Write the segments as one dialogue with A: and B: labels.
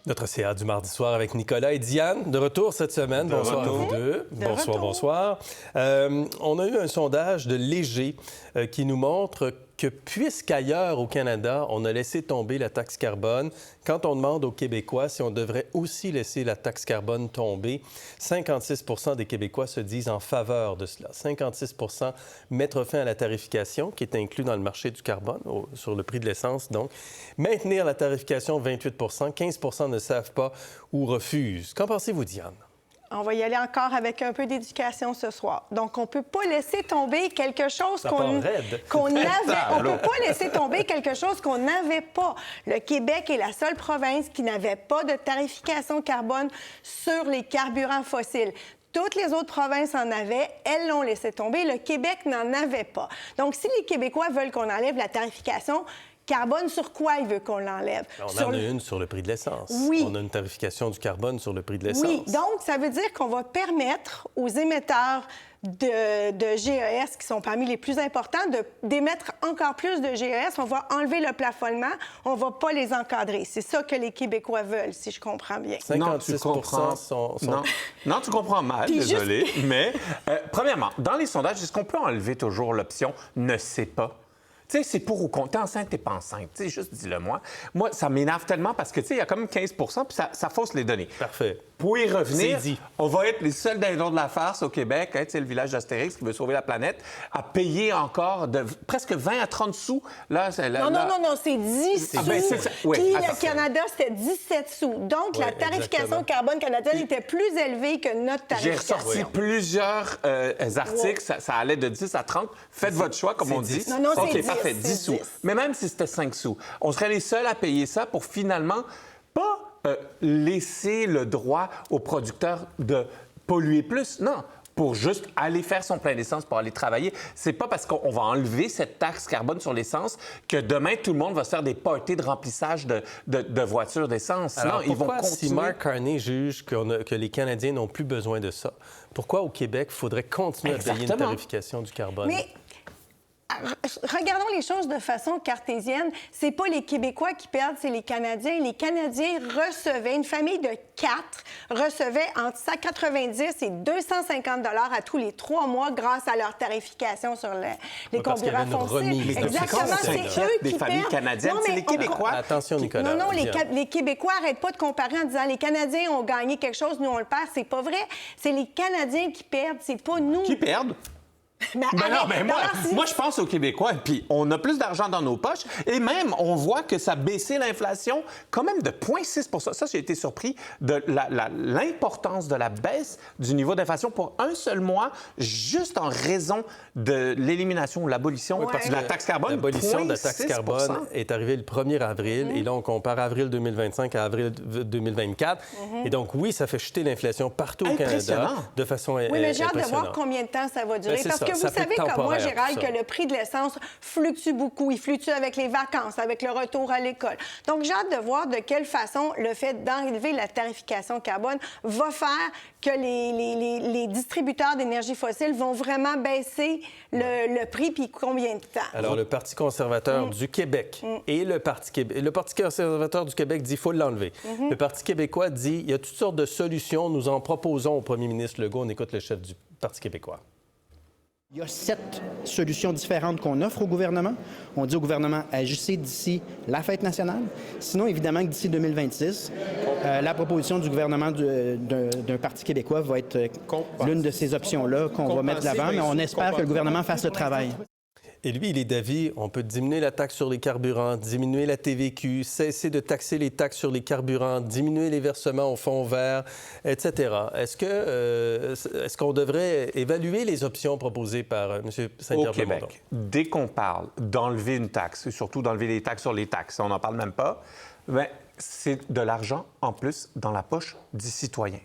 A: Notre CA du mardi soir avec Nicolas et Diane, de retour cette semaine. Bonsoir à vous deux. Bonsoir. On a eu un sondage de Léger qui nous montre que puisqu'ailleurs au Canada, on a laissé tomber la taxe carbone, quand on demande aux Québécois si on devrait aussi laisser la taxe carbone tomber, 56 des Québécois se disent en faveur de cela. 56 mettre fin à la tarification, qui est inclus dans le marché du carbone, sur le prix de l'essence, donc. Maintenir la tarification, 28 15 ne savent pas ou refusent. Qu'en pensez-vous, Diane?
B: On va y aller encore avec un peu d'éducation ce soir. Donc, on ne peut pas laisser tomber quelque chose qu'on n'avait. On ne peut pas laisser tomber quelque chose qu'on n'avait pas. Le Québec est la seule province qui n'avait pas de tarification carbone sur les carburants fossiles. Toutes les autres provinces en avaient, elles l'ont laissé tomber. Le Québec n'en avait pas. Donc, si les Québécois veulent qu'on enlève la tarification carbone, sur quoi il veut qu'on l'enlève?
A: On en a une sur le prix de l'essence.
B: Oui.
A: On a une tarification du carbone sur le prix de l'essence.
B: Oui, donc ça veut dire qu'on va permettre aux émetteurs de GES, qui sont parmi les plus importants, d'émettre encore plus de GES. On va enlever le plafonnement, on ne va pas les encadrer. C'est ça que les Québécois veulent, si je comprends bien.
A: 56
C: Non, tu comprends mal, désolé. Mais, premièrement, dans les sondages, est-ce qu'on peut enlever toujours l'option « ne sait pas » ? Tu sais, c'est pour ou contre. T'es enceinte, t'es pas enceinte. Tu sais, juste dis-le-moi. Moi, ça m'énerve tellement parce que, tu sais, il y a comme 15 puis ça fausse les données.
A: Parfait.
C: Pour y revenir,
A: C'est dit.
C: on va être les seuls dindons de la farce au Québec, hein, tu sais, le village d'Astérix qui veut sauver la planète, à payer encore de presque 20 à 30 sous. Là,
B: non, c'est 10 sous.
C: Oui,
B: le Canada, c'était 17 sous. Donc, la tarification carbone canadienne était plus élevée que notre tarification.
C: J'ai ressorti plusieurs articles, ça allait de 10 à 30. Faites votre choix, comme on dit.
B: Non, c'est
C: OK,
B: 10.
C: Parfait, 10 sous. Mais même si c'était 5 sous, on serait les seuls à payer ça pour finalement pas laisser le droit aux producteurs de polluer plus. Non, pour juste aller faire son plein d'essence pour aller travailler. C'est pas parce qu'on va enlever cette taxe carbone sur l'essence que demain, tout le monde va se faire des parties de remplissage de voitures d'essence.
A: Alors,
C: non, ils vont continuer.
A: Si Mark Carney juge que les Canadiens n'ont plus besoin de ça, pourquoi au Québec, il faudrait continuer à payer une tarification du carbone?
B: Mais regardons les choses de façon cartésienne. C'est pas les Québécois qui perdent, c'est les Canadiens. Les Canadiens recevaient, une famille de 4 recevait entre 190 et 250 $ à tous les 3 mois grâce à leur tarification sur les carburants fonciers.
C: Exactement, c'est eux qui perdent. Familles canadiennes, c'est les Québécois.
A: Attention, Nicolas.
B: Non, les Québécois n'arrêtent pas de comparer en disant les Canadiens ont gagné quelque chose, nous on le perd. C'est pas vrai. C'est les Canadiens qui perdent, c'est pas nous.
C: Qui perdent? Moi, je pense aux Québécois, puis on a plus d'argent dans nos poches, et même, on voit que ça a baissé l'inflation quand même de 0,6 %. Ça, j'ai été surpris de l'importance de la baisse du niveau d'inflation pour un seul mois, juste en raison de l'élimination ou l'abolition de la taxe carbone.
A: L'abolition de la taxe carbone est arrivée le 1er avril, et là, on compare avril 2025 à avril 2024. Et donc, oui, ça fait chuter l'inflation partout au Canada de façon impressionnante.
B: Oui, mais j'ai hâte de voir combien de temps ça va durer. Parce que vous savez comme moi, Gérald, que le prix de l'essence fluctue beaucoup. Il fluctue avec les vacances, avec le retour à l'école. Donc, j'ai hâte de voir de quelle façon le fait d'enlever la tarification carbone va faire que les distributeurs d'énergie fossile vont vraiment baisser le prix, puis combien de temps?
A: Alors, le Parti conservateur du Québec et le Parti conservateur du Québec dit qu'il faut l'enlever. Le Parti québécois dit il y a toutes sortes de solutions. Nous en proposons au premier ministre Legault. On écoute le chef du Parti québécois.
D: Il y a 7 solutions différentes qu'on offre au gouvernement. On dit au gouvernement, agissez d'ici la fête nationale. Sinon, évidemment, que d'ici 2026, la proposition du gouvernement d'un Parti québécois va être l'une de ces options-là qu'on va mettre de l'avant, mais on espère que le gouvernement fasse le travail.
A: Et lui, il est d'avis, on peut diminuer la taxe sur les carburants, diminuer la TVQ, cesser de taxer les taxes sur les carburants, diminuer les versements au fonds vert, etc. Est-ce qu'on devrait évaluer les options proposées par M. Saint-Pierre
C: au
A: Plamondon?
C: Québec, dès qu'on parle d'enlever une taxe, et surtout d'enlever les taxes sur les taxes, on n'en parle même pas, bien, c'est de l'argent en plus dans la poche du citoyen.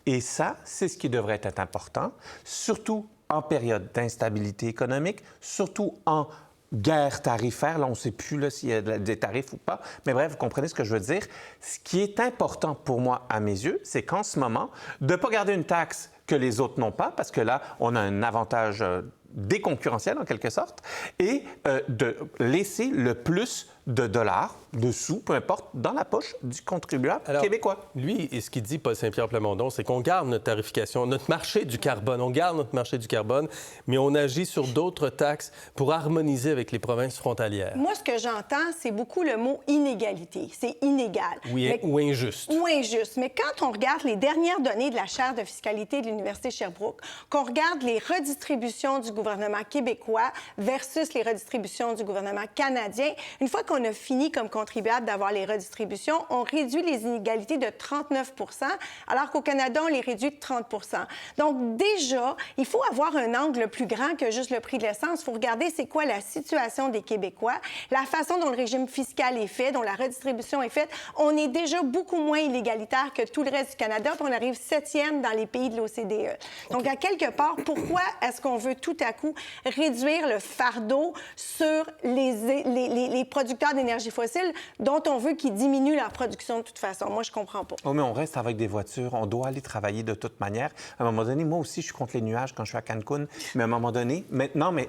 C: Et ça, c'est ce qui devrait être important, surtout en période d'instabilité économique, surtout en guerre tarifaire. Là, on ne sait plus s'il y a des tarifs ou pas. Mais bref, vous comprenez ce que je veux dire. Ce qui est important pour moi, à mes yeux, c'est qu'en ce moment, de ne pas garder une taxe que les autres n'ont pas, parce que là, on a un avantage déconcurrentiel, en quelque sorte, et de laisser le plus de dollars, de sous, peu importe, dans la poche du contribuable québécois.
A: Lui, et ce qu'il dit, Paul Saint-Pierre Plamondon, c'est qu'on garde notre tarification, notre marché du carbone. On garde notre marché du carbone, mais on agit sur d'autres taxes pour harmoniser avec les provinces frontalières.
B: Moi, ce que j'entends, c'est beaucoup le mot inégalité. C'est inégal.
A: Oui, ou injuste.
B: Ou injuste. Mais quand on regarde les dernières données de la chaire de fiscalité de l'Université Sherbrooke, qu'on regarde les redistributions du gouvernement québécois versus les redistributions du gouvernement canadien, une fois qu'on a fini comme contribuable d'avoir les redistributions, on réduit les inégalités de 39 % alors qu'au Canada, on les réduit de 30 %. Donc déjà, il faut avoir un angle plus grand que juste le prix de l'essence. Il faut regarder c'est quoi la situation des Québécois, la façon dont le régime fiscal est fait, dont la redistribution est faite. On est déjà beaucoup moins inégalitaire que tout le reste du Canada, puis on arrive 7e dans les pays de l'OCDE. Donc, à quelque part, pourquoi est-ce qu'on veut tout à coup réduire le fardeau sur les producteurs d'énergie fossile dont on veut qu'ils diminuent leur production de toute façon? Moi, je comprends pas.
C: Oh, mais on reste avec des voitures. On doit aller travailler de toute manière. À un moment donné, moi aussi, je suis contre les nuages quand je suis à Cancun. Mais à un moment donné, maintenant, mais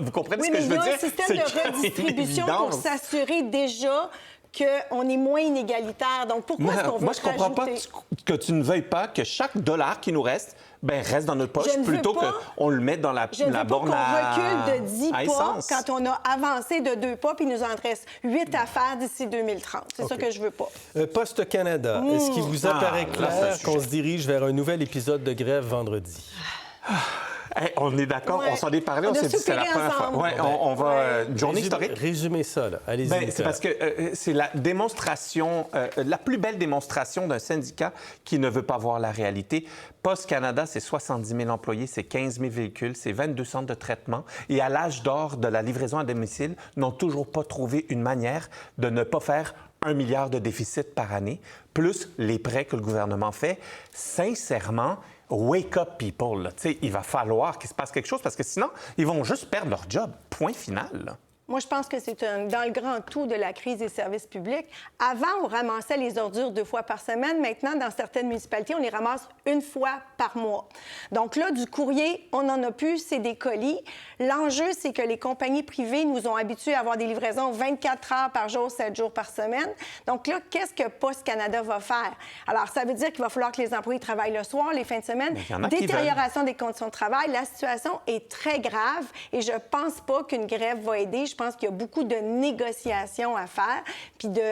C: vous comprenez ce que je veux dire?
B: Oui, mais il y a un système de redistribution pour s'assurer déjà qu'on est moins inégalitaire. Donc, pourquoi est-ce qu'on veut
C: Moi, je comprends pas que tu ne veuilles pas que chaque dollar qui nous reste reste dans notre poche plutôt qu'on le mette dans la borne à
B: qu'on recule de 10 pas
C: essence.
B: quand on a avancé de 2 pas, puis il nous en reste 8 à faire d'ici 2030. C'est ça que je veux pas.
A: Poste Canada, est-ce qu'il vous apparaît clair qu'on se dirige vers un nouvel épisode de grève vendredi?
C: On est d'accord, on s'en est parlé, on s'est dit que c'est la première fois. Ouais, on va... Une journée historique.
A: Résumez ça, là. Allez-y.
C: C'est parce que c'est la démonstration, la plus belle démonstration d'un syndicat qui ne veut pas voir la réalité. Post Canada, c'est 70 000 employés, c'est 15 000 véhicules, c'est 22 centres de traitement. Et à l'âge d'or de la livraison à domicile, n'ont toujours pas trouvé une manière de ne pas faire 1 milliard de déficit par année, plus les prêts que le gouvernement fait. Sincèrement, wake up, people. Il va falloir qu'il se passe quelque chose parce que sinon, ils vont juste perdre leur job. Point final. Là.
B: Moi, je pense que c'est dans le grand tout de la crise des services publics. Avant, on ramassait les ordures 2 fois par semaine. Maintenant, dans certaines municipalités, on les ramasse 1 fois par mois. Donc là, du courrier, on n'en a plus, c'est des colis. L'enjeu, c'est que les compagnies privées nous ont habitués à avoir des livraisons 24 heures par jour, 7 jours par semaine. Donc là, qu'est-ce que Post Canada va faire? Alors, ça veut dire qu'il va falloir que les employés travaillent le soir, les fins de semaine. Détérioration des conditions de travail. La situation est très grave et je pense pas qu'une grève va aider. Je pense qu'il y a beaucoup de négociations à faire, puis de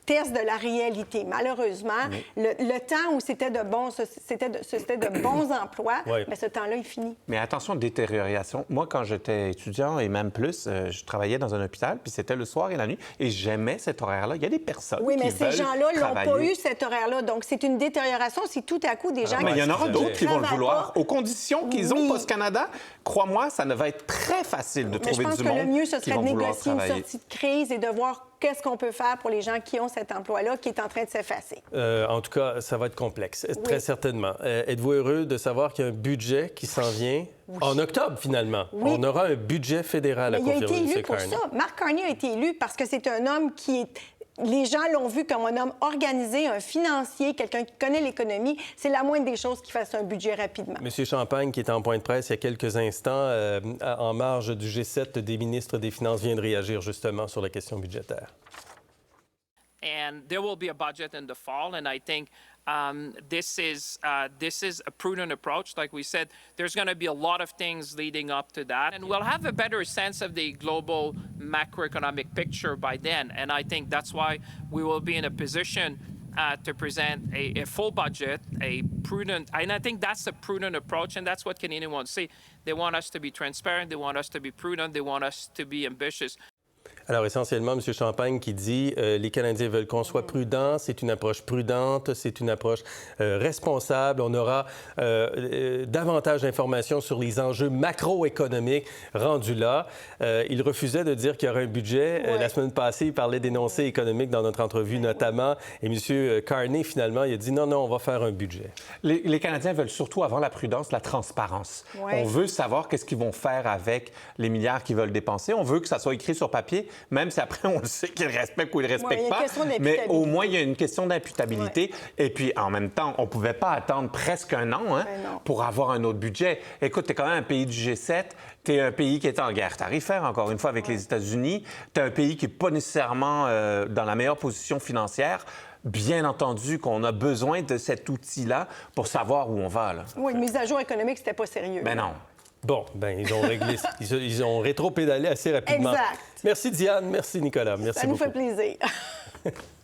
B: tests de la réalité. Malheureusement, le temps où c'était de bons emplois, mais ce temps-là est fini.
C: Mais attention, détérioration. Moi, quand j'étais étudiant et même plus, je travaillais dans un hôpital, puis c'était le soir et la nuit, et j'aimais cet horaire-là. Il y a des personnes qui veulent travailler. Oui, mais ces gens-là n'ont pas eu cet horaire-là. Donc, c'est une détérioration. C'est tout à coup des gens mais il y en aura d'autres qui vont le vouloir. Aux conditions qu'ils ont Post Canada, crois-moi, ça ne va être très facile de trouver du monde.
B: Je pense que le mieux, ce serait de négocier une sortie de crise et de voir qu'est-ce qu'on peut faire pour les gens qui ont cet emploi-là qui est en train de s'effacer.
A: En tout cas, ça va être complexe, très certainement. Êtes-vous heureux de savoir qu'il y a un budget qui s'en vient en octobre, finalement? On aura un budget fédéral à confirmer.
B: Il a été élu pour ça. Mark Carney a été élu parce que c'est un homme qui est... Les gens l'ont vu comme un homme organisé, un financier, quelqu'un qui connaît l'économie. C'est la moindre des choses qui fasse un budget rapidement.
A: M. Champagne, qui était en point de presse il y a quelques instants, en marge du G7 des ministres des Finances, vient de réagir justement sur la question budgétaire.
E: And there will be a budget in the fall, and I think this is a prudent approach. Like we said, there's going to be a lot of things leading up to that, and we'll have a better sense of the global macroeconomic picture by then. And I think that's why we will be in a position to present a full budget, a prudent, and I think that's a prudent approach, and that's what Canadians want to see. They want us to be transparent, they want us to be prudent, they want us to be ambitious.
A: Alors, essentiellement, M. Champagne qui dit les Canadiens veulent qu'on soit prudent, c'est une approche prudente, c'est une approche responsable. On aura davantage d'informations sur les enjeux macroéconomiques rendus là. Il refusait de dire qu'il y aurait un budget. La semaine passée, il parlait d'énoncés économiques dans notre entrevue notamment. Et M. Carney, finalement, il a dit non, on va faire un budget.
C: Les Canadiens veulent surtout, avant la prudence, la transparence. On veut savoir qu'est-ce qu'ils vont faire avec les milliards qu'ils veulent dépenser. On veut que ça soit écrit sur papier. même si après, on le sait qu'ils respectent ou ils ne respectent
B: il y a une
C: pas.
B: question
C: Mais
B: d'imputabilité.
C: au moins, il y a une question d'imputabilité. Et puis, en même temps, on ne pouvait pas attendre presque un an
B: Ben
C: pour avoir un autre budget. Écoute, tu es quand même un pays du G7. Tu es un pays qui est en guerre tarifaire, encore une fois, avec les États-Unis. Tu es un pays qui n'est pas nécessairement dans la meilleure position financière. Bien entendu qu'on a besoin de cet outil-là pour savoir où on va. Là.
B: Oui, une mise à jour économique, c'était pas sérieux.
C: Ben non.
A: Bon, ben ils ont réglé, ils ont rétro-pédalé assez rapidement.
B: Exact.
A: Merci Diane, merci Nicolas, merci
B: Ça nous
A: beaucoup.
B: fait plaisir.